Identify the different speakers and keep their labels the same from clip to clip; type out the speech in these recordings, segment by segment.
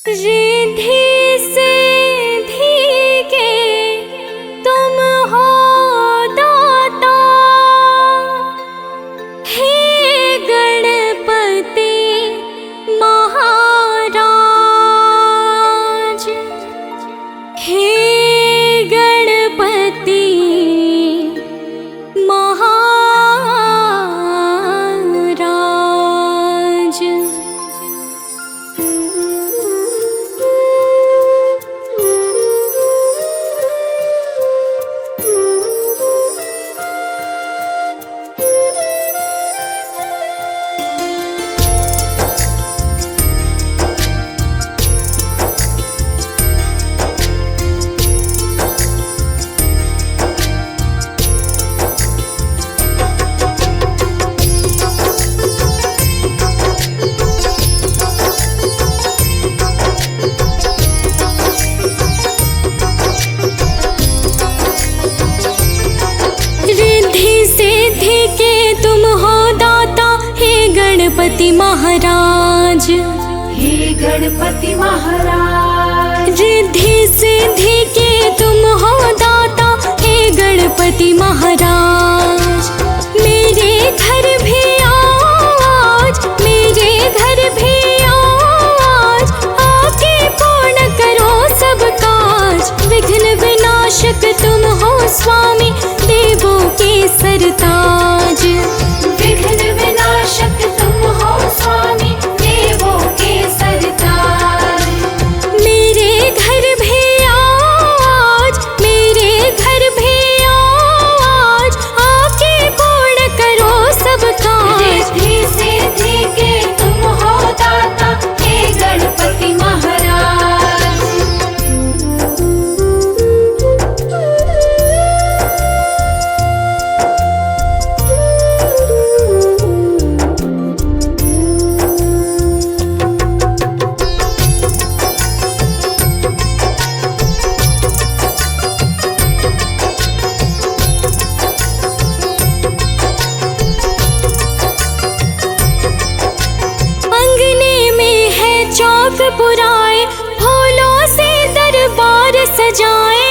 Speaker 1: रिद्धि सिद्धि के तुम हो दाता, हे गणपति महाराज। हे गणपति महाराज। गणपति महाराज,
Speaker 2: हे गणपति महाराज।
Speaker 1: रिद्धि सिद्धि के तुम हो दाता, हे गणपति महाराज। मेरे घर भी आज, मेरे घर भी आज, आके पूर्ण करो सब काज। विघ्न विनाशक तुम हो स्वामी, देवों के सरताज।
Speaker 2: विघ्न विनाशक तुम हो स्वामी, देवों के सरताज।
Speaker 1: मेरे घर भी आज, मेरे घर भी आज, आके पूर्ण करो सब काज।
Speaker 2: रिद्धि सिद्धि के तुम हो दाता, हे गणपति महाराज।
Speaker 1: पुराए फूलों से दरबार सजाए,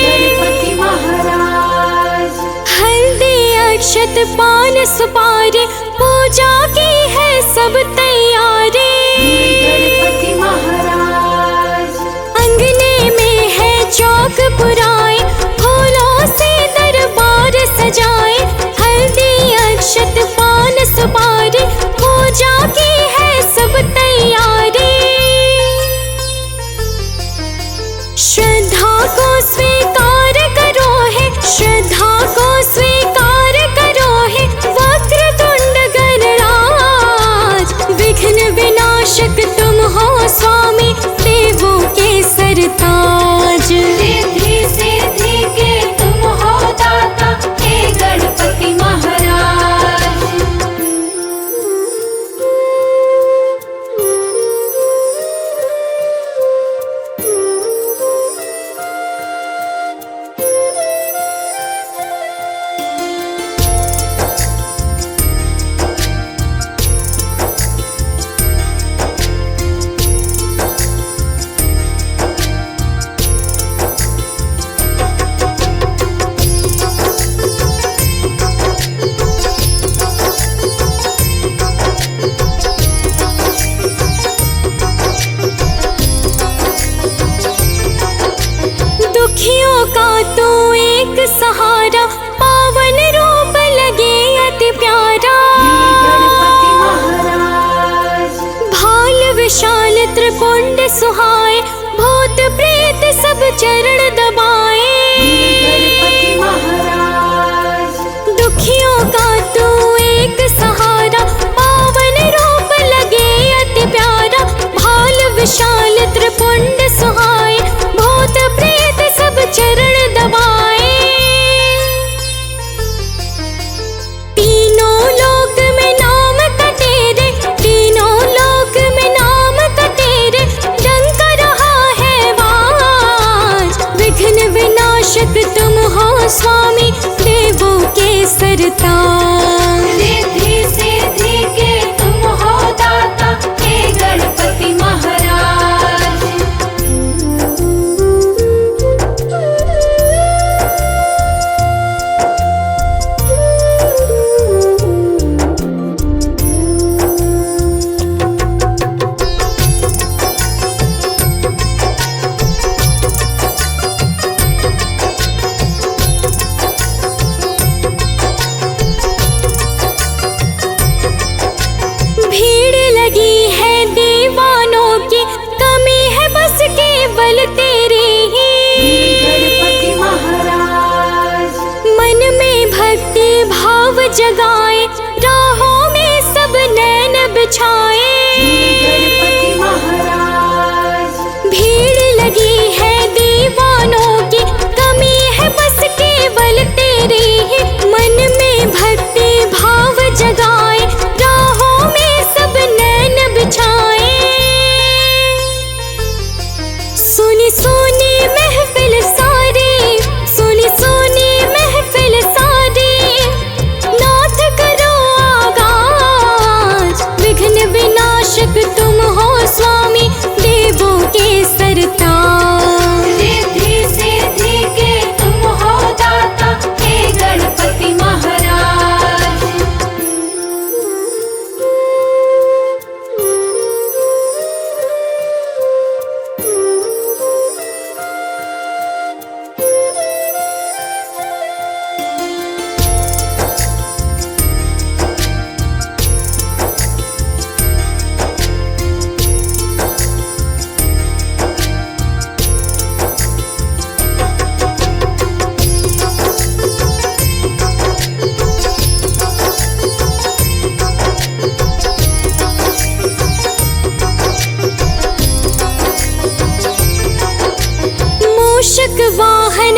Speaker 2: गणपति महाराज।
Speaker 1: हल्दी अक्षत पान सुपारी, पूजा की है सब तैयारी।
Speaker 2: गणपति महाराज।
Speaker 1: अंगने में है चौक पुराए, फूलों से दरबार सजाए, हल्दी अक्षत पान सुपारी, पूजा की है सब तैयारी। श्रद्धा को स्वीकार करो है, श्रद्धा को स्वीकार करो है, वक्रतुंड गणराज। विघ्न विनाशक तुम हो स्वामी, देवों के सरताज।
Speaker 2: रिद्धि सिद्धि के तुम हो दाता, हे गणपति महाराज।
Speaker 1: दुखियों का तू एक सहारा, पावन रूप लगे अति प्यारा।
Speaker 2: गणपति महाराज।
Speaker 1: भाल विशाल त्रिपुंड सुहाए, भूत प्रेत सब चरण दबाए।
Speaker 2: गणपति महाराज।
Speaker 1: दुखियों का तू एक सहारा, पावन रूप लगे अति प्यारा। भाल विशाल त्रिपुंड सुहाए, भूत प्रेत सब चरण दबाए। तीनों लोक में नाम का तेरे, तीनों लोक में नाम का तेरे, डंका रहा है वाज। विघ्न विनाशक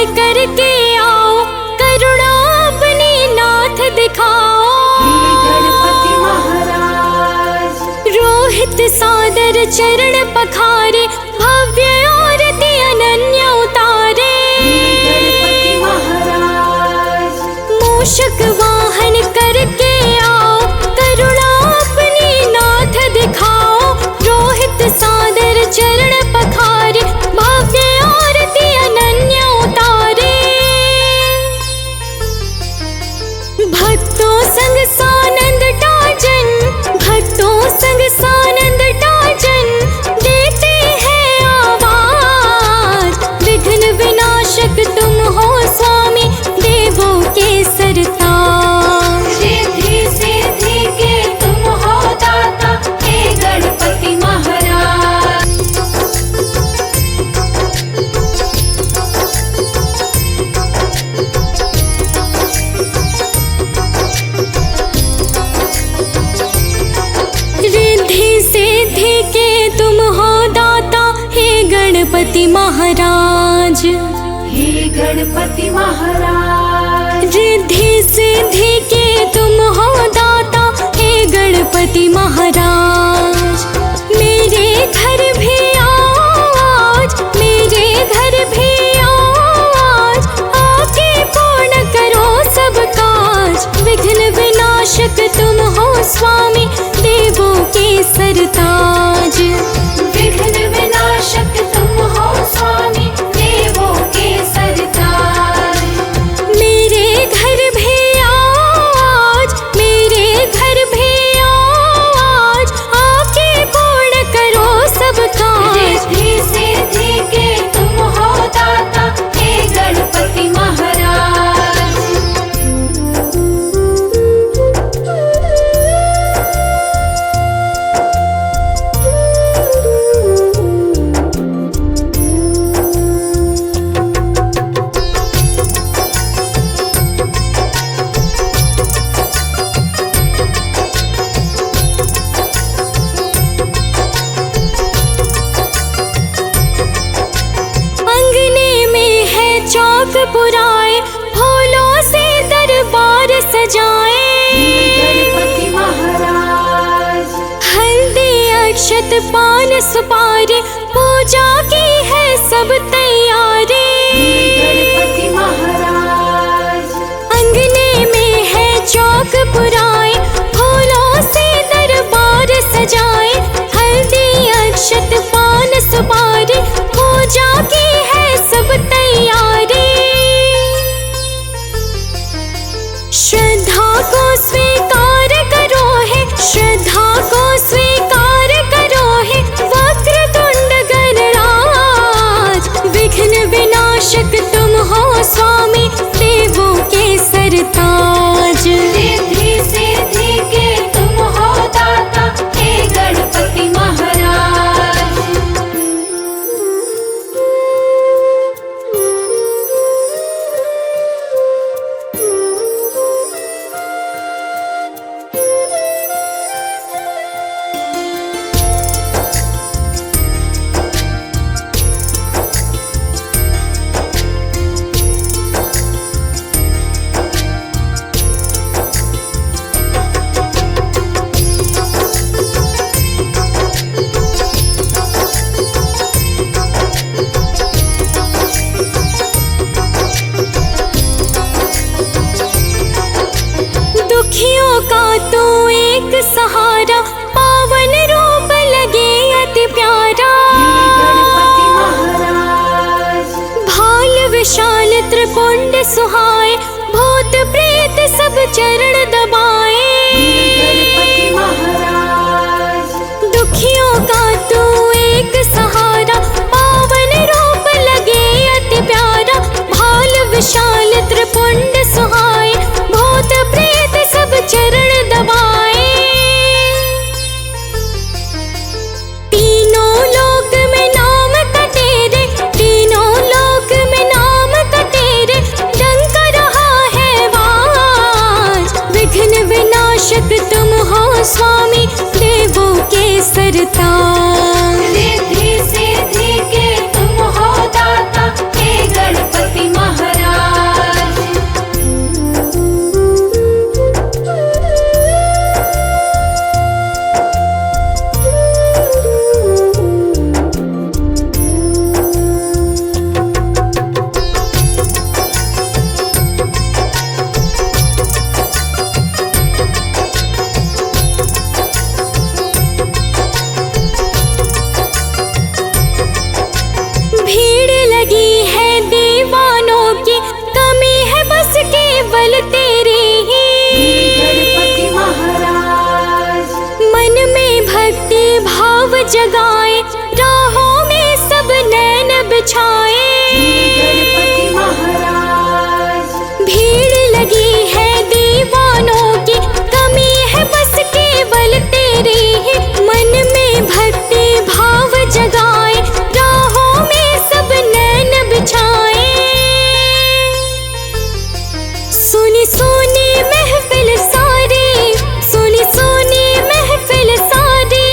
Speaker 1: करके आओ, करुणा अपनी नाथ दिखाओ।
Speaker 2: हे गणपति महाराज
Speaker 1: रोहित सादर चरण पखारे, भव्य आरती अनन्य उतारे।
Speaker 2: हे गणपति महाराज
Speaker 1: मूषक वाहन करके आओ, करुणा अपनी नाथ दिखाओ। रोहित सादर चरण पखारे, भव्य आरती अनन्य उतारे। भक्तों संग सानंद टाजन, भक्तों संग सानंद टाजन, देते हैं आवाज। विघ्न विनाशक तुम हो स्वामी, देवों के सरताज।
Speaker 2: रिद्धि सिद्धि के तुम हो दाता, हे गणपति महाराज।
Speaker 1: रिद्धि सिद्धि के तुम हो दाता, हे गणपति महाराज।
Speaker 2: हे गणपति महाराज
Speaker 1: रिद्धि सिद्धि के तुम हो दाता, हे गणपति महाराज। मेरे घर भी आओ आज, मेरे घर भी आओ आज, आके पूर्ण करो सब काज। विघ्न विनाशक तुम हो स्वामी, देवों के सरताज।
Speaker 2: विघ्न विनाशक तुम हो स्वामी, देवों के सरताज।
Speaker 1: मेरे घर भी आओ आज, मेरे घर भी आओ आज, आके पूर्ण करो सब काज।
Speaker 2: रिद्धि सिद्धि के तुम हो दाता, हे गणपति महाराज।
Speaker 1: अंगने में है चौक पुराए, फूलों से दरबार सजाए।
Speaker 2: हे गणपति महाराज
Speaker 1: हल्दी अक्षत पान सुपारी, पूजा की है सब तैयारी।
Speaker 2: हे गणपति महाराज
Speaker 1: अंगने में है चौक पुराए, फूलों से दरबार सजाए। हल्दी अक्षत पान सुपारी, पूजा की है सब तैयारी। श्रद्धा को स्वीकार करो है, श्रद्धा को स्वीकार करो है, वक्रतुंड गणराज। विघ्न विनाशक तुम हो स्वामी, देवों के सरताज।
Speaker 2: रिद्धि सिद्धि के तुम हो दाता, हे गणपति महाराज।
Speaker 1: दुखियों का तू एक सहारा, पावन रूप लगे अति प्यारा।
Speaker 2: हे गणपति महाराज
Speaker 1: भाल विशाल त्रिपुंड सुहाए, भूत प्रेत सब चरण दबाए।
Speaker 2: हे गणपति महाराज
Speaker 1: दुखियों का तू एक सहारा, पावन रूप लगे अति प्यारा। भाल विशाल त्रिपुंड सुहाए, भूत प्रेत सब चरण दबाए। तीनों लोक में नाम का तेरे, तीनों लोक में नाम का तेरे, डंक रहा है वाज। विघ्न विनाशक तुम हो स्वामी, देवों के सरताज।
Speaker 2: रिद्धि सिद्धि के तुम हो दाता, हे गणपति महाराज।
Speaker 1: जगाए, राहों में सब नैन बिछाए।
Speaker 2: गणपति महाराज
Speaker 1: भीड़ लगी है दीवानों की, कमी है बस केवल तेरी ही। मन में भक्ति भाव जगाए, राहों में सब नैन बिछाए। सुनी सुनी महफिल सारी, सुनी सुनी महफिल सारी,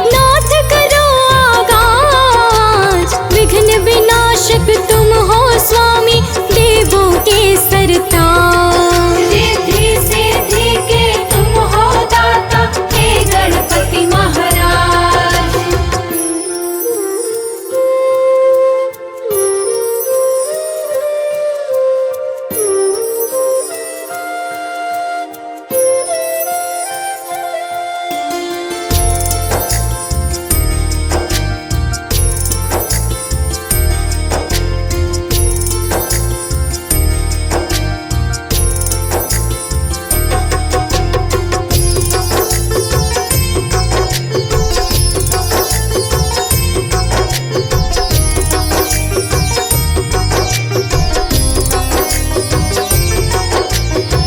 Speaker 1: नाथ करो आगाज। विघ्न विनाशक तुम हो स्वामी, देवों के सरताज।
Speaker 2: रिद्धि सिद्धि के तुम हो दाता, हे गणपति महाराज।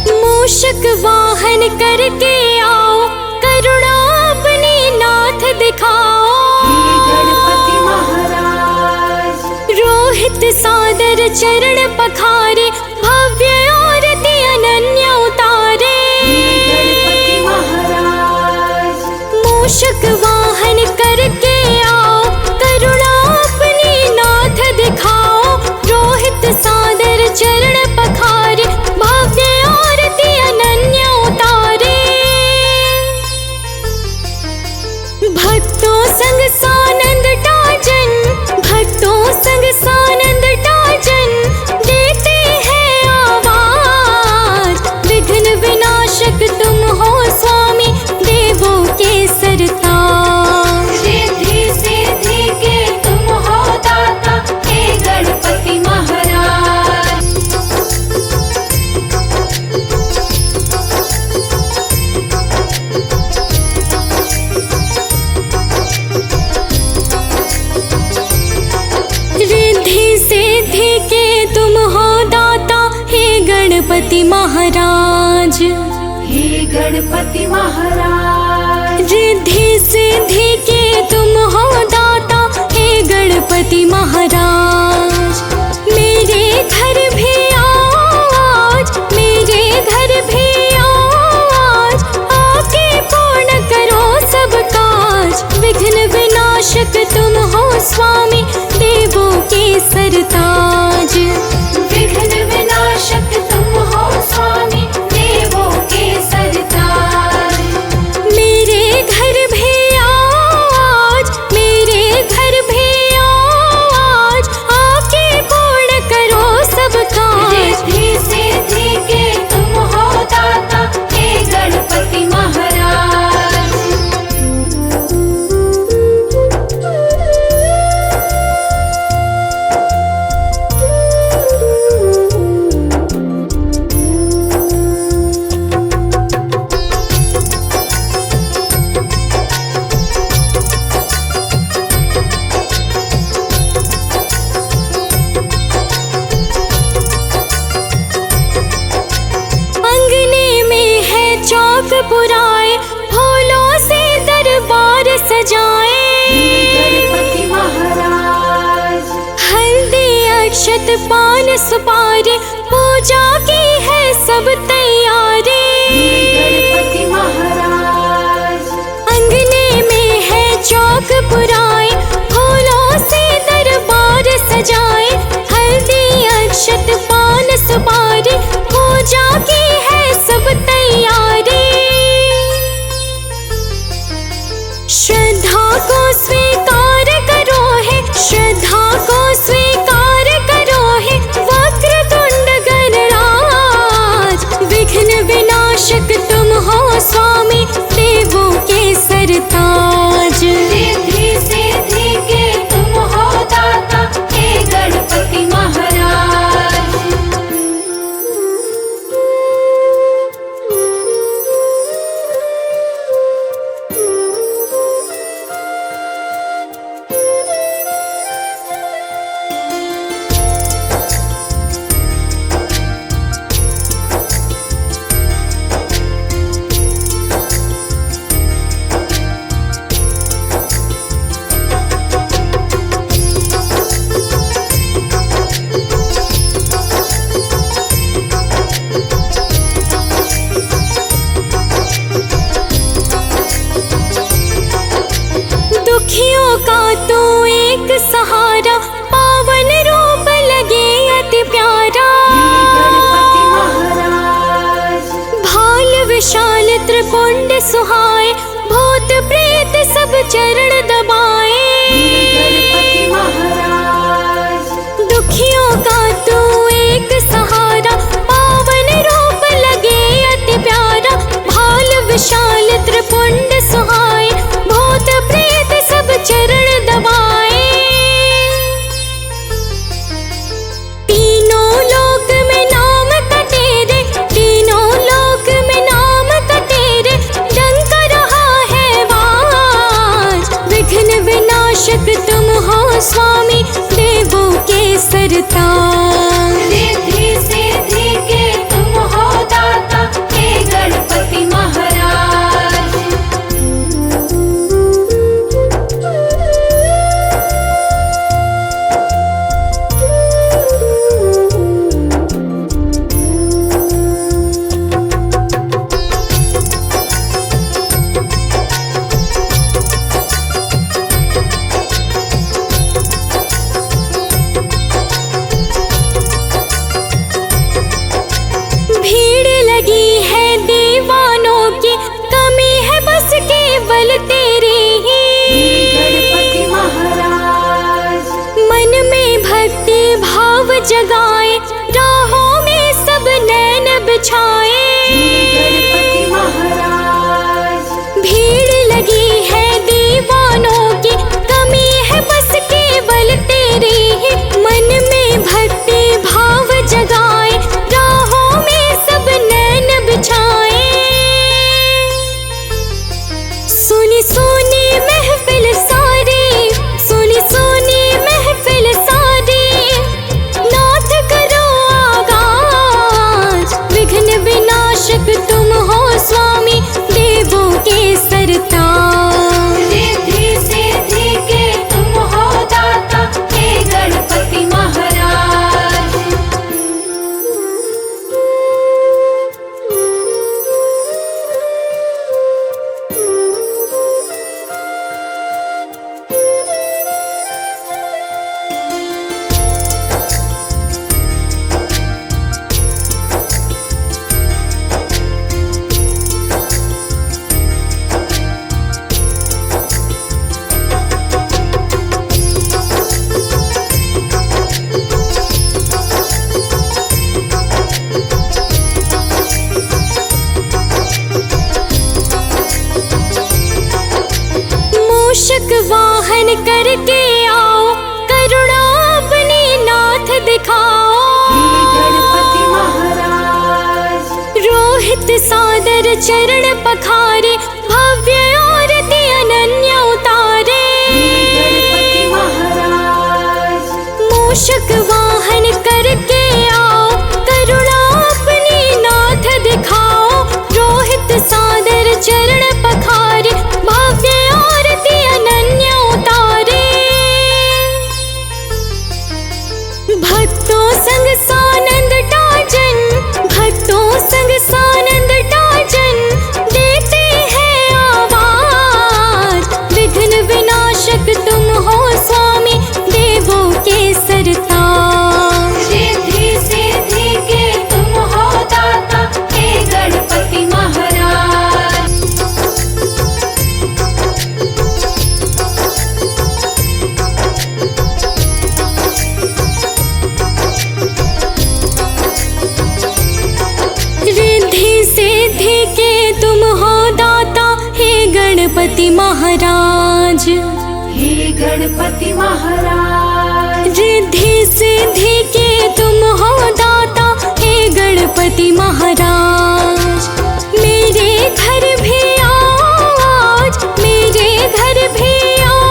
Speaker 1: मूषक वाहन करके आओ, करुणा अपनी नाथ दिखाओ।
Speaker 2: हे गणपति महाराज
Speaker 1: रोहित सादर चरण पखारे, भव्य आरती अनन्य उतारे।
Speaker 2: हे गणपति महाराज
Speaker 1: मूषक वाहन करके आओ, करुणा अपनी नाथ दिखाओ। रोहित सादर चरण पखारे, भव्य आरती अनन्य उतारे। भक्तों संग सानंद टाजन, भक्तों संग सानंद टाजन, देते हैं आवाज। विघ्न विनाशक तुम हो स्वामी, देवों के सरताज।
Speaker 2: रिद्धि सिद्धि के तुम हो दाता, हे गणपति महाराज।
Speaker 1: रिद्धि सिद्धि के तुम हो दाता, हे गणपति महाराज।
Speaker 2: हे गणपति महाराज
Speaker 1: रिद्धि सिद्धि के तुम हो दाता, हे गणपति महाराज। मेरे घर भी आओ आज, मेरे घर भी आओ आज, आके पूर्ण करो सब काज। विघ्न विनाशक तुम हो स्वामी, देवों के सरताज।
Speaker 2: विघ्न विनाशक तुम हो स्वामी, देवों के सरताज।
Speaker 1: मेरे घर भी आओ आज, मेरे घर भी आओ आज, आके पूर्ण करो सब काज।
Speaker 2: रिद्धि सिद्धि के तुम हो दाता, हे गणपति महाराज।
Speaker 1: अंगने में है चौक पुराए, फूलों से दरबार सजाए।
Speaker 2: हे गणपति महाराज
Speaker 1: हल्दी अक्षत पान सुपारी, पूजा की है सब तैयारी।
Speaker 2: हे गणपति महाराज
Speaker 1: अंगने में है चौक पुराए, फूलों से दरबार सजाए। हल्दी अक्षत पान सुपारी, पूजा की है सब तैयारी। श्रद्धा को स्वीकार करो है, श्रद्धा को स्वीकार करो है, वक्रतुंड गणराज। विघ्न विनाशक तुम हो स्वामी, देवों के सरताज।
Speaker 2: रिद्धि सिद्धि
Speaker 1: त्रिपुंड सुहाए, भूत प्रेत सब चरण दबाए।
Speaker 2: गणपति महाराज
Speaker 1: दुखियों का तू एक सहारा, पावन रूप लगे अति प्यारा। भाल विशाल त्रिपुंड सुहाए, भूत प्रेत सब चरण दबाए। तीनों लोक में नाम का तेरे, तीनों लोक में नाम का तेरे, डंका रहा है वाज। विघ्न विनाशक तुम हो स्वामी, देवों के सरताज।
Speaker 2: रिद्धि सिद्धि के तुम हो दाता, हे गणपति महाराज।
Speaker 1: भीड़ लगी है दीवानों की, कमी है बस केवल तेरी ही।
Speaker 2: गणपति महाराज
Speaker 1: मन में भक्ति भाव जगाए, राहों में सब नैन बिछाए।
Speaker 2: गणपति महाराज
Speaker 1: भीड़ लगी है दीवानों की, कमी है बस केवल तेरी ही। मन में भक्ति भाव जगाए, राहों में सब नैन बिछाए। सुनी सुनी महफिल सारी, सुनी सुनी महफिल सारी, नाथ करो आगाज। विघ्न विनाशक तुम हो स्वामी, देवों के सरताज।
Speaker 2: रिद्धि सिद्धि के तुम हो दाता, हे गणपति महाराज।
Speaker 1: मूषक वाहन करके आओ, करुणा अपनी नाथ दिखाओ।
Speaker 2: गणपति महाराज
Speaker 1: रोहित सादर चरण पखारे, भव्य आरती अनन्य उतारे।
Speaker 2: गणपति महाराज
Speaker 1: मूषक वाहन करके आओ, करुणा अपनी नाथ दिखाओ। रोहित सादर चरण पखारे, भव्य आरती अनन्य उतारे। भक्तों संग सानंद टाजन, भक्तों संग सानंद टाजन, देते हैं आवाज। विघ्न विनाशक तुम हो स्वामी, देवों के सरताज।
Speaker 2: रिद्धि सिद्धि के तुम हो दाता, हे गणपति महाराज।
Speaker 1: रिद्धि सिद्धि के तुम हो दाता, हे गणपति महाराज।
Speaker 2: हे गणपति महाराज
Speaker 1: रिद्धि सिद्धि के तुम हो दाता, हे गणपति महाराज। मेरे घर भी आओ आज, मेरे घर भी आओ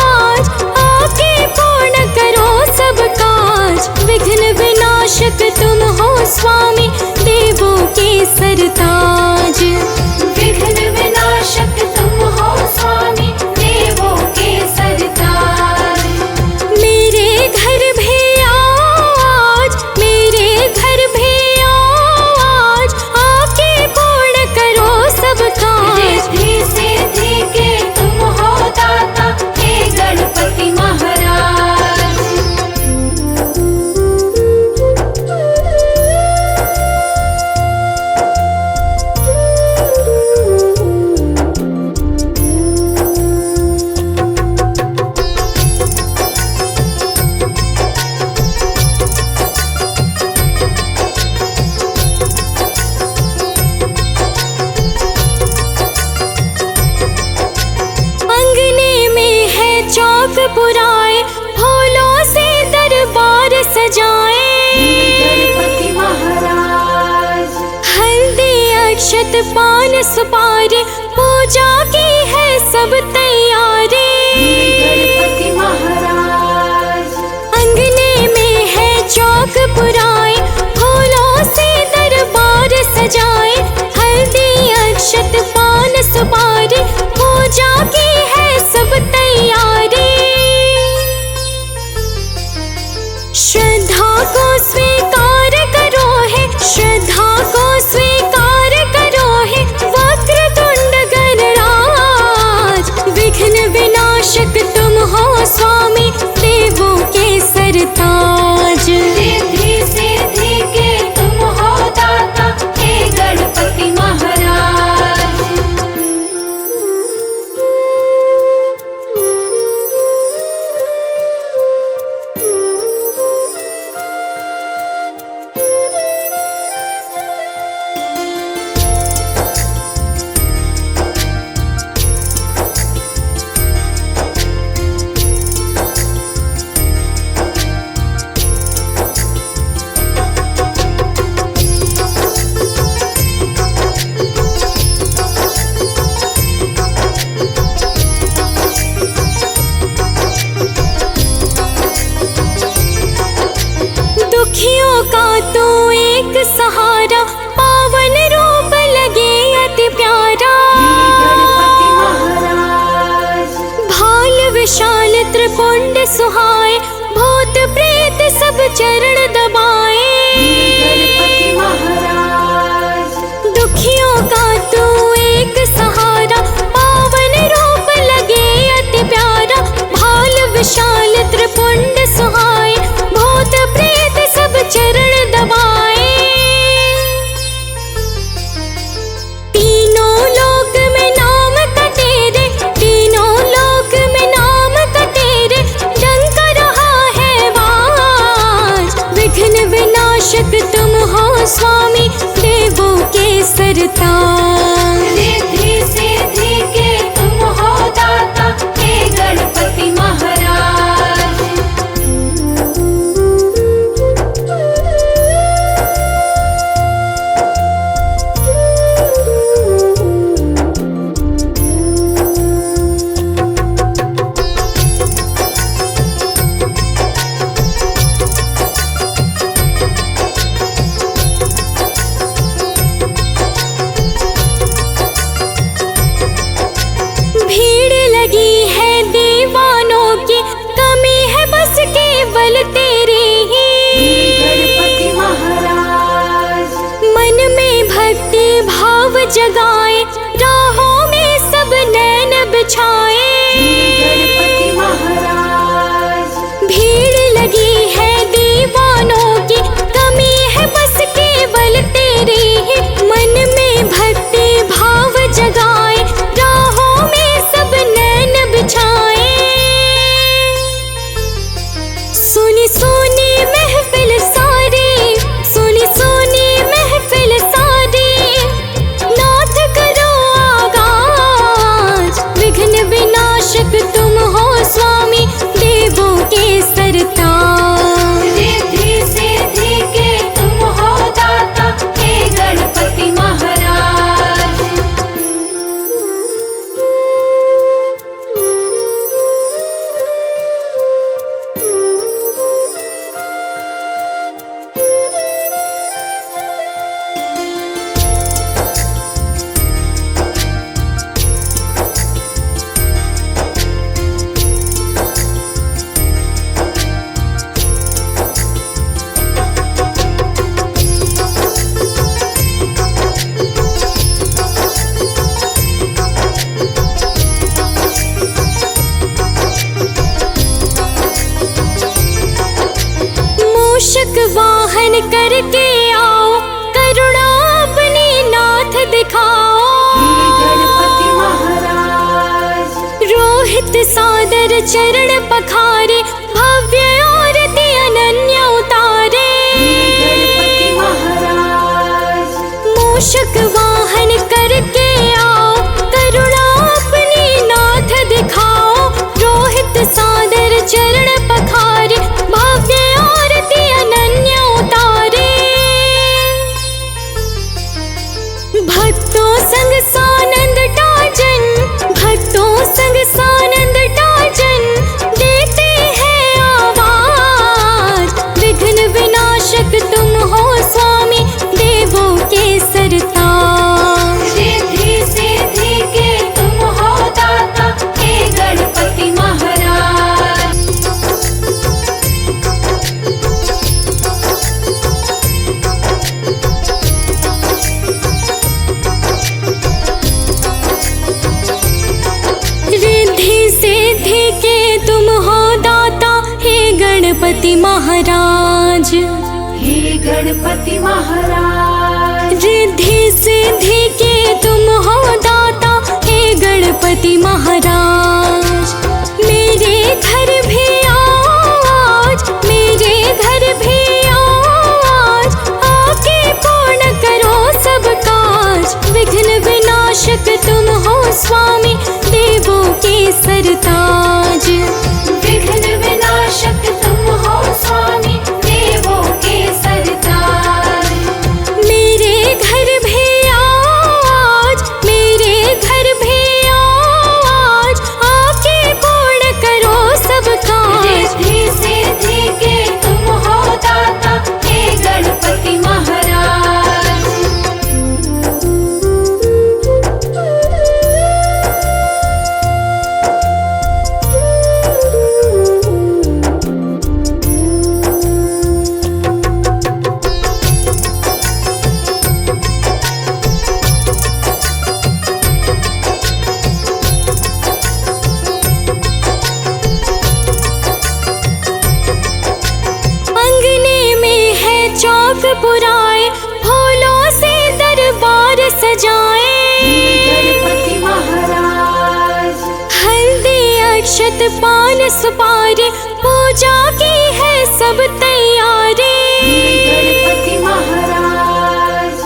Speaker 1: आज, आके पूर्ण करो सब काज। विघ्न विनाशक तुम हो स्वामी, देवों के सरताज।
Speaker 2: विघ्न विनाशक तुम हो स्वामी, देवों के सरताज।
Speaker 1: मेरे घर भी आओ आज, मेरे घर भी आओ आज, अक्षत पान सुपारी पूजा की है सब तैयारी।
Speaker 2: गणपति महाराज
Speaker 1: अंगने में है चौक पुराए फूलों से दरबार सजाए। हल्दी अक्षत पान सुपारी पूजा की है सब तैयारी। श्रद्धा को स्वीकार करो है, श्रद्धा को स्वीकार करो है वक्रतुंड गणराज। विघ्न विनाशक तुम हो स्वामी देवों के सरताज।
Speaker 2: रिद्धि सिद्धि के तुम हो दाता हे गणपति महाराज।
Speaker 1: दुखियों का तो एक सहारा पावन रूप लगे अति प्यारा।
Speaker 2: गणपति महाराज
Speaker 1: भाल विशाल त्रिपुंड सुहाए भूत प्रेत सब चरण दबाए।
Speaker 2: गणपति महाराज
Speaker 1: दुखियों का तो एक सहारा पावन रूप लगे अति प्यारा। भाल विशाल त्रिपुंड सुहाए भूत प्रेत सब चरण दबाए। तीनों लोक में नाम का तेरे, तीनों लोक में नाम का तेरे डंका रहा है वाज। विघ्न विनाशक तुम हो स्वामी देवों के सरताज।
Speaker 2: रिद्धि सिद्धि के तुम हो दाता हे गणपति महाराज।
Speaker 1: भीड़ लगी है दीवानों की कमी है बस केवल तेरी ही।
Speaker 2: गणपति महाराज
Speaker 1: मन में भक्ति भाव जगाए राहों में सब नैन बिछाए।
Speaker 2: गणपति महाराज
Speaker 1: भीड़ लगी है दीवानों की कमी है बस केवल तेरी ही। मन में भक्ति भाव जगाए राहों में सब नैन बिछाए। सुनी सुनी महफिल सारी, सुनी सुनी महफिल सारी नाथ करो आगाज। विघ्न विनाशक तुम हो स्वामी देवों के सरताज।
Speaker 2: रिद्धि सिद्धि के तुम हो दाता हे गणपति महाराज।
Speaker 1: मूषक वाहन करके आओ करुणा अपनी नाथ दिखाओ।
Speaker 2: गणपति महाराज
Speaker 1: रोहित सादर चरण पखारे भव्य आरती अनन्य उतारे।
Speaker 2: गणपति महाराज
Speaker 1: मूषक वाहन करके आओ करुणा अपनी नाथ दिखाओ। रोहित सादर चरण पखारे भव्य आरती अनन्य उतारे। भक्तों गणपति महाराज।
Speaker 2: हे गणपति महाराज।
Speaker 1: रिद्धि सिद्धि के तुम हो दाता, हे गणपति महाराज। मेरे घर भी आओ आज, मेरे घर भी आओ आज, आके पूर्ण करो सब काज। विघ्न विनाशक तुम हो स्वामी, देवों के सरताज।
Speaker 2: विघ्न विनाशक तुम हो स्वामी, देवों के सरताज।
Speaker 1: मेरे घर भी आओ आज, मेरे घर भी आओ आज, आके पूर्ण करो सब काज।
Speaker 2: रिद्धि सिद्धि के तुम हो दाता, हे गणपति महाराज।
Speaker 1: अंगने में है चौक पुराए, फूलों से दरबार सजाए।
Speaker 2: गणपति महाराज।
Speaker 1: हल्दी अक्षत पान सुपारी, पूजा की है सब तैयारी।
Speaker 2: गणपति महाराज।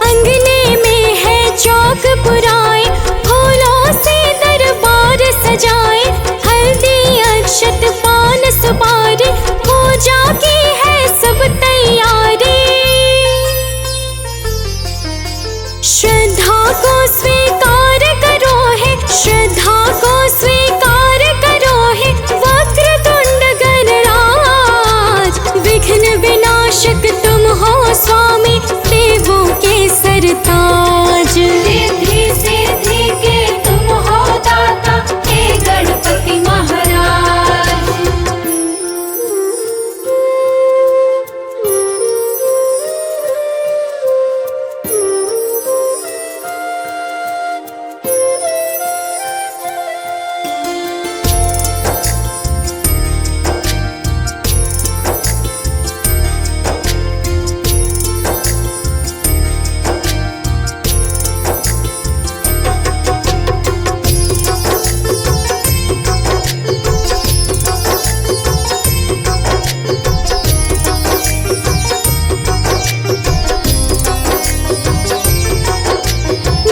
Speaker 1: अंगने में है चौक पुराए, फूलों से दरबार सजाए। हल्दी अक्षत पान सुपारी, पूजा की है सब तैयारी। श्रद्धा को स्वीकार करो है, श्रद्धा को स्वीकार करो है, वक्रतुंड गणराज। विघ्न विनाशक तुम हो स्वामी, देवों के सरताज।
Speaker 2: रिद्धि सिद्धि के तुम हो दाता, हे गणपति महाराज।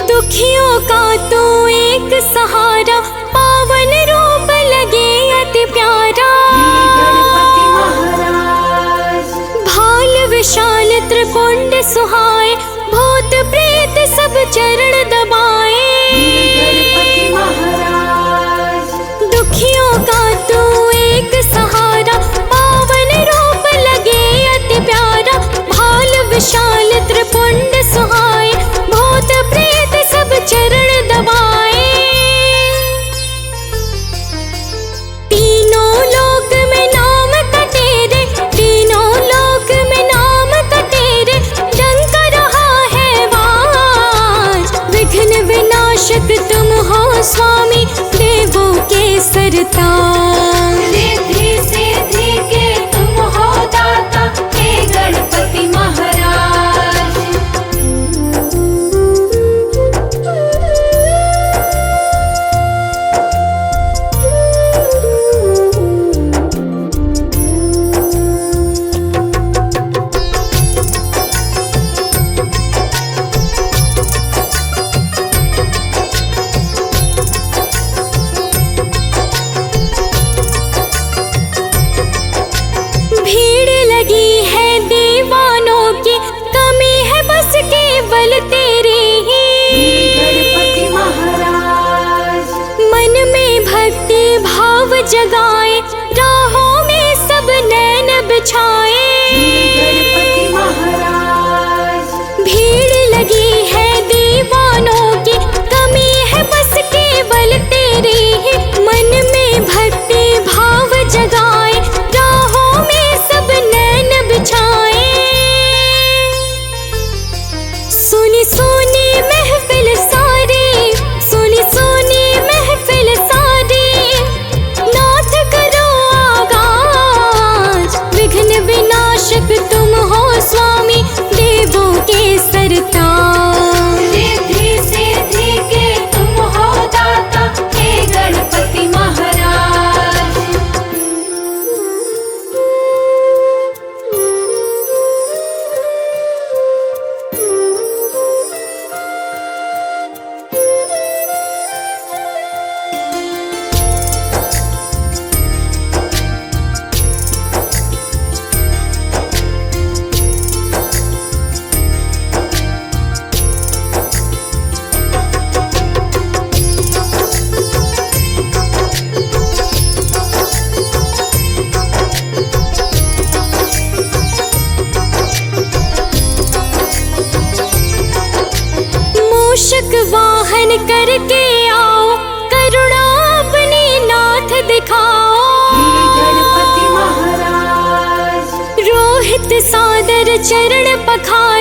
Speaker 1: दुखियों का तू एक सहारा, पावन रूप लगे अति प्यारा।
Speaker 2: गणपति महाराज।
Speaker 1: भाल विशाल त्रिपुंड सुहाए, भूत प्रेत सब चरण दबाए।
Speaker 2: गणपति महाराज।
Speaker 1: दुखियों का तू एक सहारा, पावन रूप लगे अति प्यारा। भाल विशाल त्रिपुंड सुहाए, भूत प्रेत सब चरण दबाए। तीनों लोक में नाम का तेरे, तीनों लोक में नाम का तेरे, डंक रहा है वाज। करके आओ, करुणा अपनी नाथ दिखाओ।
Speaker 2: हे गणपति महाराज
Speaker 1: रोहित सादर चरण पखार